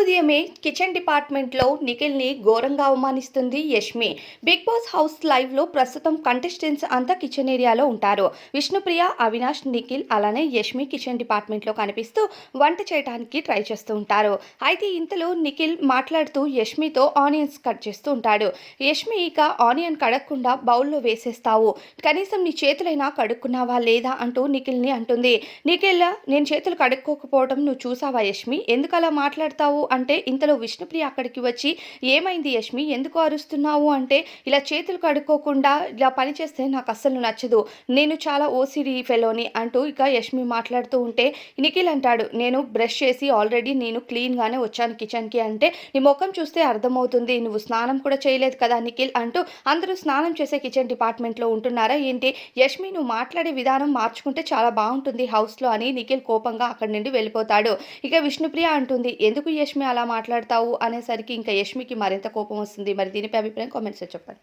ఉదయమే కిచెన్ డిపార్ట్మెంట్లో నిఖిల్ని ఘోరంగా అవమానిస్తుంది యష్మి. బిగ్ బాస్ హౌస్ లైవ్లో ప్రస్తుతం కంటెస్టెంట్స్ అంతా కిచెన్ ఏరియాలో ఉంటారు. విష్ణుప్రియ, అవినాష్, నిఖిల్ అలానే యష్మి కిచెన్ డిపార్ట్మెంట్లో కనిపిస్తూ వంట చేయడానికి ట్రై చేస్తూ ఉంటారు. అయితే ఇంతలో నిఖిల్ మాట్లాడుతూ యష్మితో ఆనియన్స్ కట్ చేస్తూ ఉంటాడు. యష్మి ఇక ఆనియన్ కడగకుండా బౌల్లో వేసేస్తావు, కనీసం నీ చేతులైనా కడుక్కున్నావా లేదా అంటూ నిఖిల్ని అంటుంది. నిఖిల్, నేను చేతులు కడుక్కోకపోవడం నువ్వు చూసావా యష్మి, ఎందుకు అలా మాట్లాడుతావు అంటే ఇంతలో విష్ణుప్రియ అక్కడికి వచ్చి ఏమైంది యష్మి, ఎందుకు అరుస్తున్నావు అంటే ఇలా చేతులు కడుక్కోకుండా ఇలా పని చేస్తే నాకు అస్సలు నచ్చదు, నేను చాలా ఓసిడి ఫెలోని అంటూ ఇక యష్మి మాట్లాడుతూ ఉంటే నిఖిల్ అంటాడు, నేను బ్రష్ చేసి ఆల్రెడీ నేను క్లీన్గానే వచ్చాను కిచెన్కి అంటే నీ ముఖం చూస్తే అర్థమవుతుంది, నువ్వు స్నానం కూడా చేయలేదు కదా నిఖిల్ అంటూ అందరూ స్నానం చేసే కిచెన్ డిపార్ట్మెంట్లో ఉంటున్నారా ఏంటి, యష్మి నువ్వు మాట్లాడే విధానం మార్చుకుంటే చాలా బాగుంటుంది హౌస్లో అని నిఖిల్ కోపంగా అక్కడి నుండి వెళ్ళిపోతాడు. ఇక విష్ణుప్రియ అంటుంది, ఎందుకు యష్మి అలా మాట్లాడతావు అనేసరికి ఇంకా యష్మికి మరింత కోపం వస్తుంది. మరి దీనిపై అభిప్రాయం కామెంట్స్లో చెప్పండి.